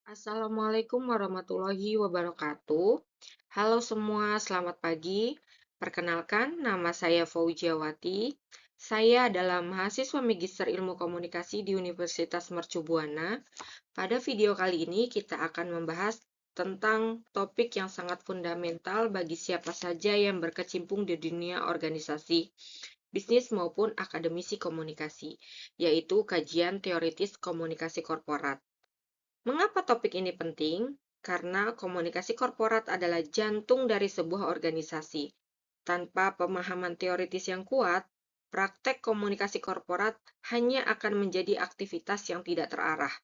Assalamualaikum warahmatullahi wabarakatuh. Halo semua, selamat pagi. Perkenalkan, nama saya Faujiawati. Saya adalah mahasiswa Magister Ilmu Komunikasi di Universitas Mercu Buana. Pada video kali ini kita akan membahas tentang topik yang sangat fundamental bagi siapa saja yang berkecimpung di dunia organisasi, bisnis maupun akademisi komunikasi, yaitu kajian teoritis komunikasi korporat. Mengapa topik ini penting? Karena komunikasi korporat adalah jantung dari sebuah organisasi. Tanpa pemahaman teoritis yang kuat, praktek komunikasi korporat hanya akan menjadi aktivitas yang tidak terarah,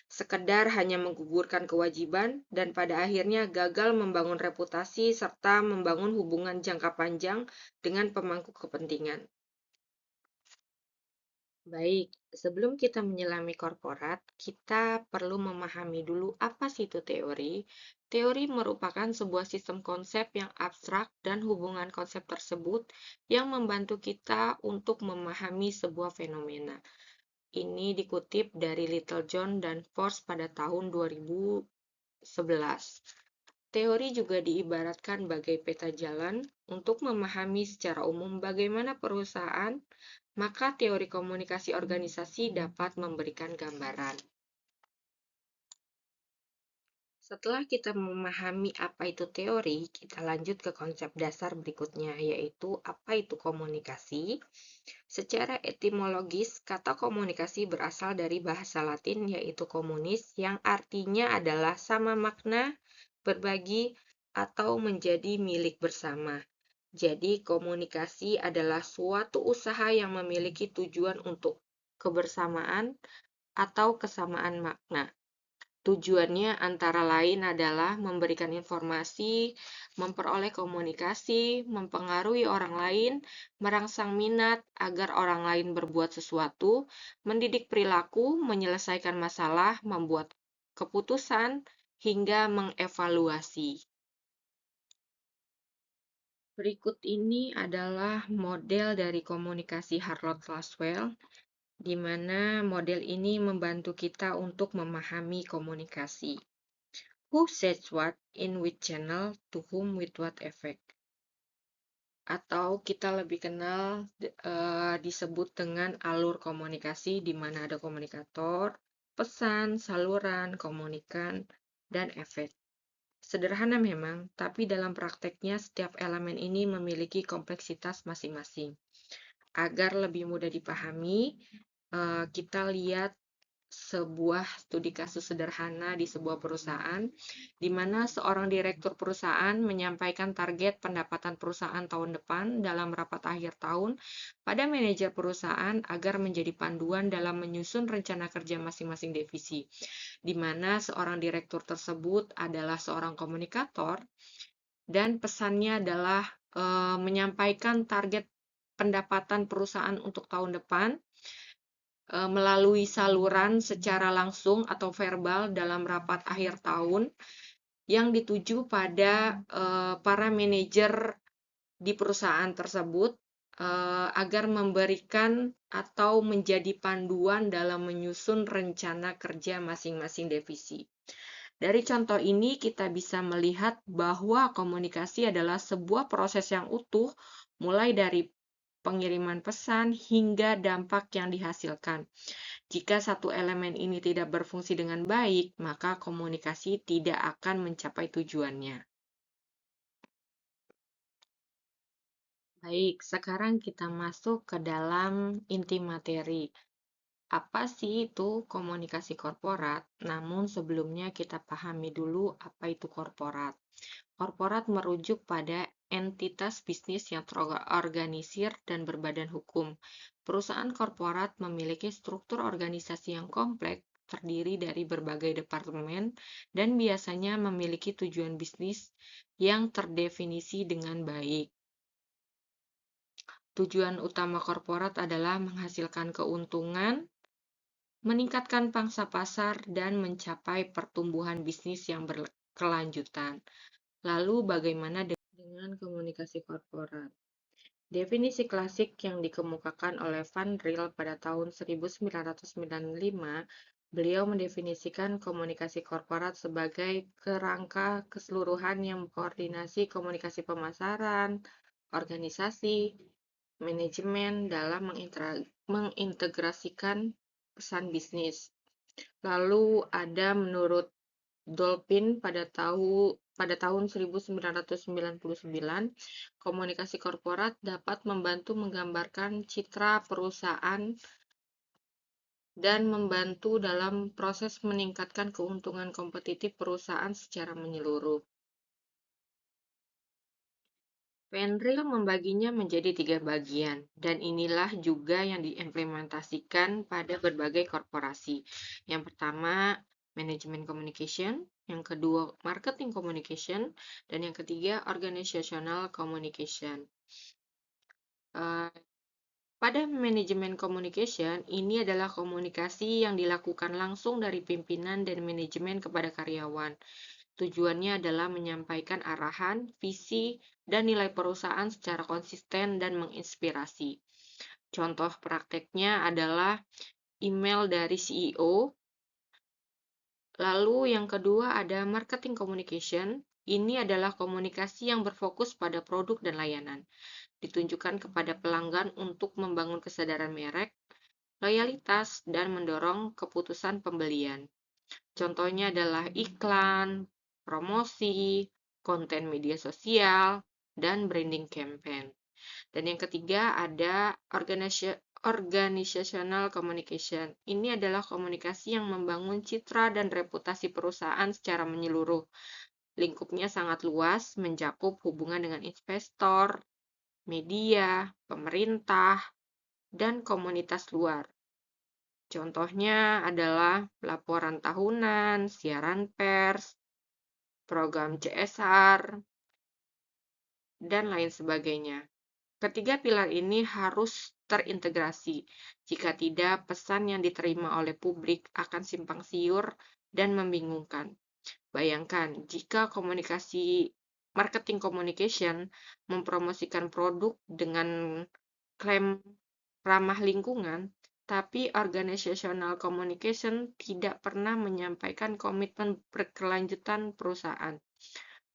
sekedar hanya menggugurkan kewajiban dan pada akhirnya gagal membangun reputasi serta membangun hubungan jangka panjang dengan pemangku kepentingan. Baik, sebelum kita menyelami korporat, kita perlu memahami dulu apa sih itu teori. Teori merupakan sebuah sistem konsep yang abstrak dan hubungan konsep tersebut yang membantu kita untuk memahami sebuah fenomena. Ini dikutip dari Little John dan Force pada tahun 2011. Teori juga diibaratkan bagai peta jalan untuk memahami secara umum bagaimana perusahaan, maka teori komunikasi organisasi dapat memberikan gambaran. Setelah kita memahami apa itu teori, kita lanjut ke konsep dasar berikutnya, yaitu apa itu komunikasi. Secara etimologis, kata komunikasi berasal dari bahasa Latin yaitu communis, yang artinya adalah sama makna, berbagi, atau menjadi milik bersama. Jadi, komunikasi adalah suatu usaha yang memiliki tujuan untuk kebersamaan atau kesamaan makna. Tujuannya antara lain adalah memberikan informasi, memperoleh komunikasi, mempengaruhi orang lain, merangsang minat agar orang lain berbuat sesuatu, mendidik perilaku, menyelesaikan masalah, membuat keputusan, hingga mengevaluasi. Berikut ini adalah model dari komunikasi Harlow Laswell, di mana model ini membantu kita untuk memahami komunikasi. Who says what, in which channel, to whom with what effect. Atau kita lebih kenal disebut dengan alur komunikasi, di mana ada komunikator, pesan, saluran, komunikan, dan efek. Sederhana memang, tapi dalam prakteknya setiap elemen ini memiliki kompleksitas masing-masing. Agar lebih mudah dipahami, kita lihat sebuah studi kasus sederhana di sebuah perusahaan, di mana seorang direktur perusahaan menyampaikan target pendapatan perusahaan tahun depan dalam rapat akhir tahun pada manajer perusahaan agar menjadi panduan dalam menyusun rencana kerja masing-masing divisi, di mana seorang direktur tersebut adalah seorang komunikator dan pesannya adalah menyampaikan target pendapatan perusahaan untuk tahun depan melalui saluran secara langsung atau verbal dalam rapat akhir tahun yang dituju pada para manajer di perusahaan tersebut agar memberikan atau menjadi panduan dalam menyusun rencana kerja masing-masing divisi. Dari contoh ini kita bisa melihat bahwa komunikasi adalah sebuah proses yang utuh, mulai dari pengiriman pesan hingga dampak yang dihasilkan. Jika satu elemen ini tidak berfungsi dengan baik, maka komunikasi tidak akan mencapai tujuannya. Baik, sekarang kita masuk ke dalam inti materi. Apa sih itu komunikasi korporat? Namun sebelumnya kita pahami dulu apa itu korporat. Korporat merujuk pada entitas bisnis yang terorganisir dan berbadan hukum. Perusahaan korporat memiliki struktur organisasi yang kompleks, terdiri dari berbagai departemen, dan biasanya memiliki tujuan bisnis yang terdefinisi dengan baik. Tujuan utama korporat adalah menghasilkan keuntungan, meningkatkan pangsa pasar, dan mencapai pertumbuhan bisnis yang berkelanjutan. Lalu bagaimana dengan komunikasi korporat? Definisi klasik yang dikemukakan oleh Van Driel pada tahun 1995 Beliau mendefinisikan komunikasi korporat sebagai kerangka keseluruhan yang mengkoordinasi komunikasi pemasaran, organisasi, manajemen dalam mengintegrasikan pesan bisnis. Lalu ada menurut Dolphin pada tahun 1999, komunikasi korporat dapat membantu menggambarkan citra perusahaan dan membantu dalam proses meningkatkan keuntungan kompetitif perusahaan secara menyeluruh. Penril membaginya menjadi 3 bagian, dan inilah juga yang diimplementasikan pada berbagai korporasi. Yang pertama, Management Communication, yang kedua, Marketing Communication, dan yang ketiga, Organizational Communication. Pada manajemen communication, ini adalah komunikasi yang dilakukan langsung dari pimpinan dan manajemen kepada karyawan. Tujuannya adalah menyampaikan arahan, visi, dan nilai perusahaan secara konsisten dan menginspirasi. Contoh prakteknya adalah email dari CEO. Lalu yang kedua ada marketing communication. Ini adalah komunikasi yang berfokus pada produk dan layanan. Ditunjukkan kepada pelanggan untuk membangun kesadaran merek, loyalitas, dan mendorong keputusan pembelian. Contohnya adalah iklan, promosi, konten media sosial, dan branding campaign. Dan yang ketiga ada organizational communication. Ini adalah komunikasi yang membangun citra dan reputasi perusahaan secara menyeluruh. Lingkupnya sangat luas, mencakup hubungan dengan investor, media, pemerintah, dan komunitas luar. Contohnya adalah laporan tahunan, siaran pers, program CSR, dan lain sebagainya. Ketiga pilar ini harus terintegrasi. Jika tidak, pesan yang diterima oleh publik akan simpang siur dan membingungkan. Bayangkan, jika marketing communication mempromosikan produk dengan klaim ramah lingkungan, tapi organizational communication tidak pernah menyampaikan komitmen berkelanjutan perusahaan.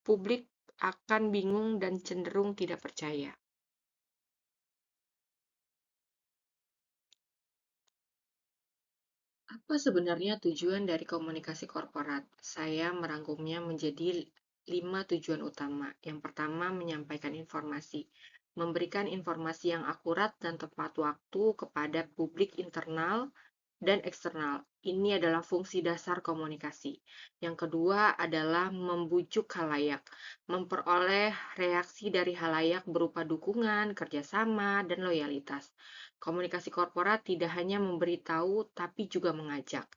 Publik akan bingung dan cenderung tidak percaya. Apa sebenarnya tujuan dari komunikasi korporat? Saya merangkumnya menjadi 5 tujuan utama. Yang pertama, menyampaikan informasi. Memberikan informasi yang akurat dan tepat waktu kepada publik internal dan eksternal. Ini adalah fungsi dasar komunikasi. Yang kedua adalah membujuk khalayak, memperoleh reaksi dari khalayak berupa dukungan, kerjasama, dan loyalitas. Komunikasi korporat tidak hanya memberitahu, tapi juga mengajak.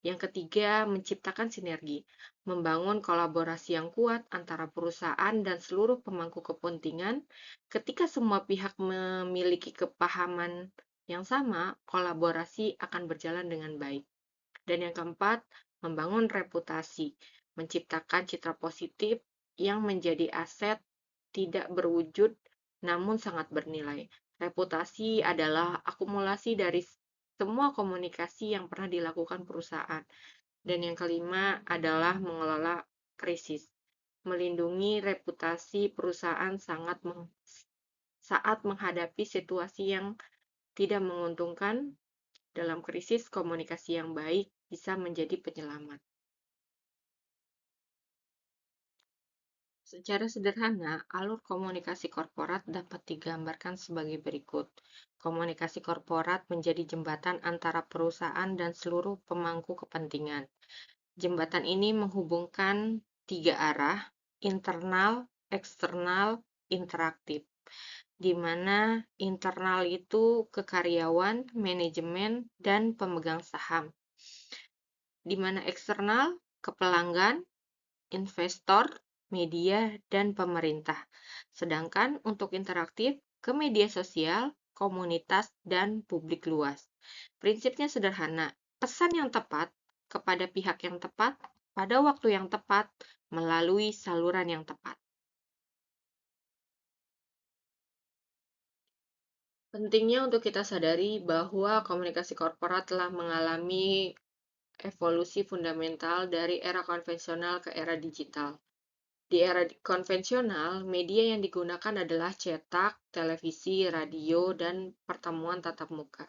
Yang ketiga, menciptakan sinergi, membangun kolaborasi yang kuat antara perusahaan dan seluruh pemangku kepentingan. Ketika semua pihak memiliki kepahaman yang sama, kolaborasi akan berjalan dengan baik. Dan yang keempat, membangun reputasi, menciptakan citra positif yang menjadi aset tidak berwujud namun sangat bernilai. Reputasi adalah akumulasi dari semua komunikasi yang pernah dilakukan perusahaan. Dan yang kelima adalah mengelola krisis. Melindungi reputasi perusahaan saat menghadapi situasi yang tidak menguntungkan. Dalam krisis, komunikasi yang baik bisa menjadi penyelamat. Secara sederhana, alur komunikasi korporat dapat digambarkan sebagai berikut. Komunikasi korporat menjadi jembatan antara perusahaan dan seluruh pemangku kepentingan. Jembatan ini menghubungkan 3 arah, internal, eksternal, interaktif, di mana internal itu ke karyawan, manajemen, dan pemegang saham. Di mana eksternal ke pelanggan, investor, media, dan pemerintah. Sedangkan untuk interaktif ke media sosial, komunitas, dan publik luas. Prinsipnya sederhana, pesan yang tepat kepada pihak yang tepat pada waktu yang tepat melalui saluran yang tepat. Pentingnya untuk kita sadari bahwa komunikasi korporat telah mengalami evolusi fundamental dari era konvensional ke era digital. Di era konvensional, media yang digunakan adalah cetak, televisi, radio, dan pertemuan tatap muka.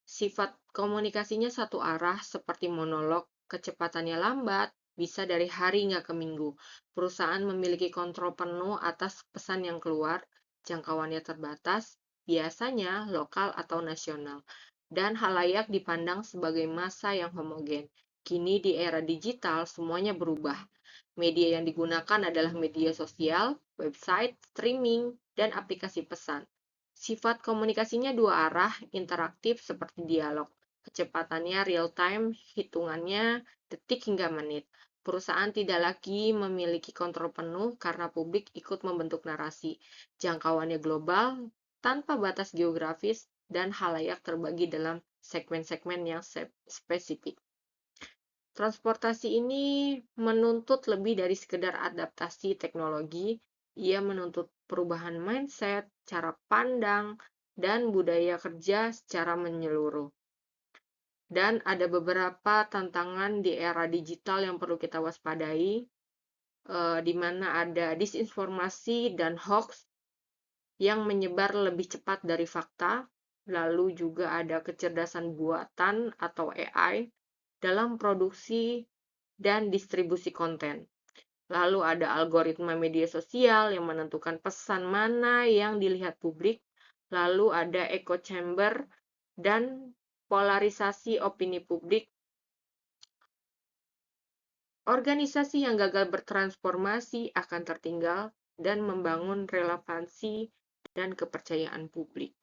Sifat komunikasinya satu arah seperti monolog, kecepatannya lambat, bisa dari hari hingga ke minggu. Perusahaan memiliki kontrol penuh atas pesan yang keluar, jangkauannya terbatas, biasanya lokal atau nasional, dan halayak dipandang sebagai massa yang homogen. Kini di era digital, semuanya berubah. Media yang digunakan adalah media sosial, website, streaming, dan aplikasi pesan. Sifat komunikasinya dua arah, interaktif seperti dialog. Kecepatannya real time, hitungannya detik hingga menit. Perusahaan tidak lagi memiliki kontrol penuh karena publik ikut membentuk narasi. Jangkauannya global, tanpa batas geografis, dan halayak terbagi dalam segmen-segmen yang spesifik. Transportasi ini menuntut lebih dari sekedar adaptasi teknologi, ia menuntut perubahan mindset, cara pandang, dan budaya kerja secara menyeluruh. Dan ada beberapa tantangan di era digital yang perlu kita waspadai, di mana ada disinformasi dan hoax yang menyebar lebih cepat dari fakta, lalu juga ada kecerdasan buatan atau AI dalam produksi dan distribusi konten. Lalu ada algoritma media sosial yang menentukan pesan mana yang dilihat publik. Lalu ada echo chamber dan polarisasi opini publik. Organisasi yang gagal bertransformasi akan tertinggal dan membangun relevansi dan kepercayaan publik.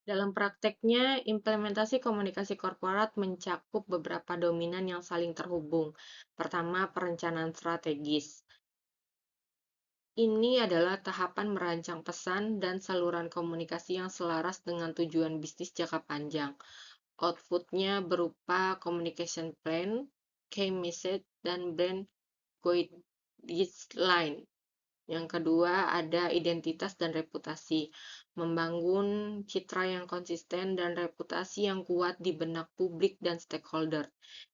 Dalam prakteknya, implementasi komunikasi korporat mencakup beberapa dominan yang saling terhubung. Pertama, perencanaan strategis. Ini adalah tahapan merancang pesan dan saluran komunikasi yang selaras dengan tujuan bisnis jangka panjang. Outputnya berupa communication plan, key message, dan brand guideline. Yang kedua, ada identitas dan reputasi. Membangun citra yang konsisten dan reputasi yang kuat di benak publik dan stakeholder.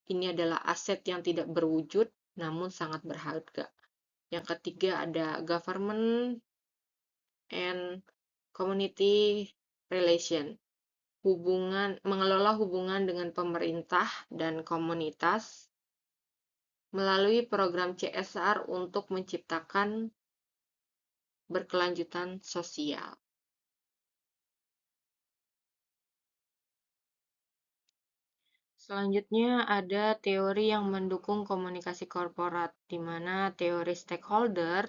Ini adalah aset yang tidak berwujud, namun sangat berharga. Yang ketiga, ada government and community relation. Mengelola hubungan dengan pemerintah dan komunitas melalui program CSR untuk menciptakan berkelanjutan sosial. Selanjutnya ada teori yang mendukung komunikasi korporat, di mana teori stakeholder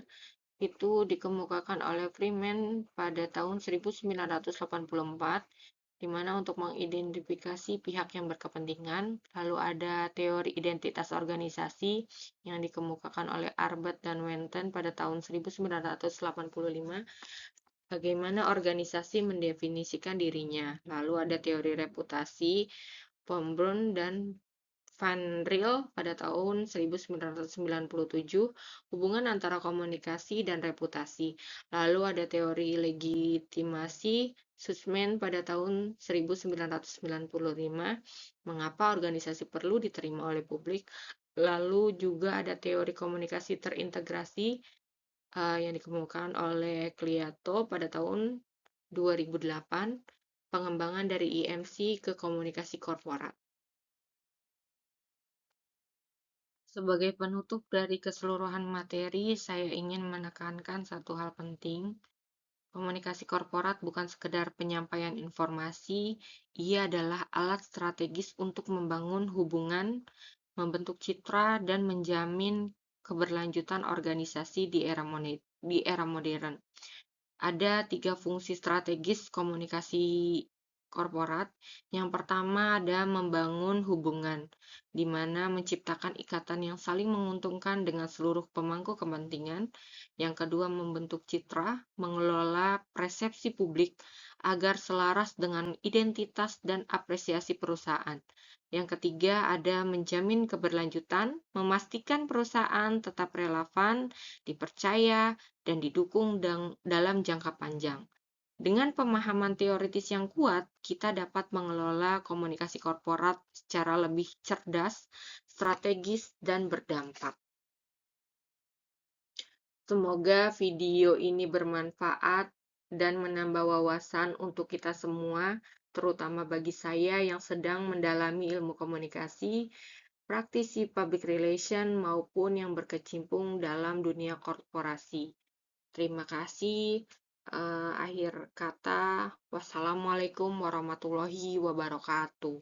itu dikemukakan oleh Freeman pada tahun 1984, di mana untuk mengidentifikasi pihak yang berkepentingan. Lalu ada teori identitas organisasi yang dikemukakan oleh Arbet dan Wenten pada tahun 1985, bagaimana organisasi mendefinisikan dirinya. Lalu ada teori reputasi, Pombrun dan Van Riel pada tahun 1997, hubungan antara komunikasi dan reputasi. Lalu ada teori legitimasi, Sussman pada tahun 1995, mengapa organisasi perlu diterima oleh publik. Lalu juga ada teori komunikasi terintegrasi yang dikemukakan oleh Cliato pada tahun 2008, pengembangan dari IMC ke komunikasi korporat. Sebagai penutup dari keseluruhan materi, saya ingin menekankan satu hal penting. Komunikasi korporat bukan sekedar penyampaian informasi, ia adalah alat strategis untuk membangun hubungan, membentuk citra, dan menjamin keberlanjutan organisasi di era modern. Ada 3 fungsi strategis komunikasi korporat. Yang pertama ada membangun hubungan, di mana menciptakan ikatan yang saling menguntungkan dengan seluruh pemangku kepentingan. Yang kedua, membentuk citra, mengelola persepsi publik agar selaras dengan identitas dan apresiasi perusahaan. Yang ketiga, ada menjamin keberlanjutan, memastikan perusahaan tetap relevan, dipercaya, dan didukung dalam jangka panjang. Dengan pemahaman teoritis yang kuat, kita dapat mengelola komunikasi korporat secara lebih cerdas, strategis, dan berdampak. Semoga video ini bermanfaat dan menambah wawasan untuk kita semua, terutama bagi saya yang sedang mendalami ilmu komunikasi, praktisi public relation, maupun yang berkecimpung dalam dunia korporasi. Terima kasih. Akhir kata, wassalamualaikum warahmatullahi wabarakatuh.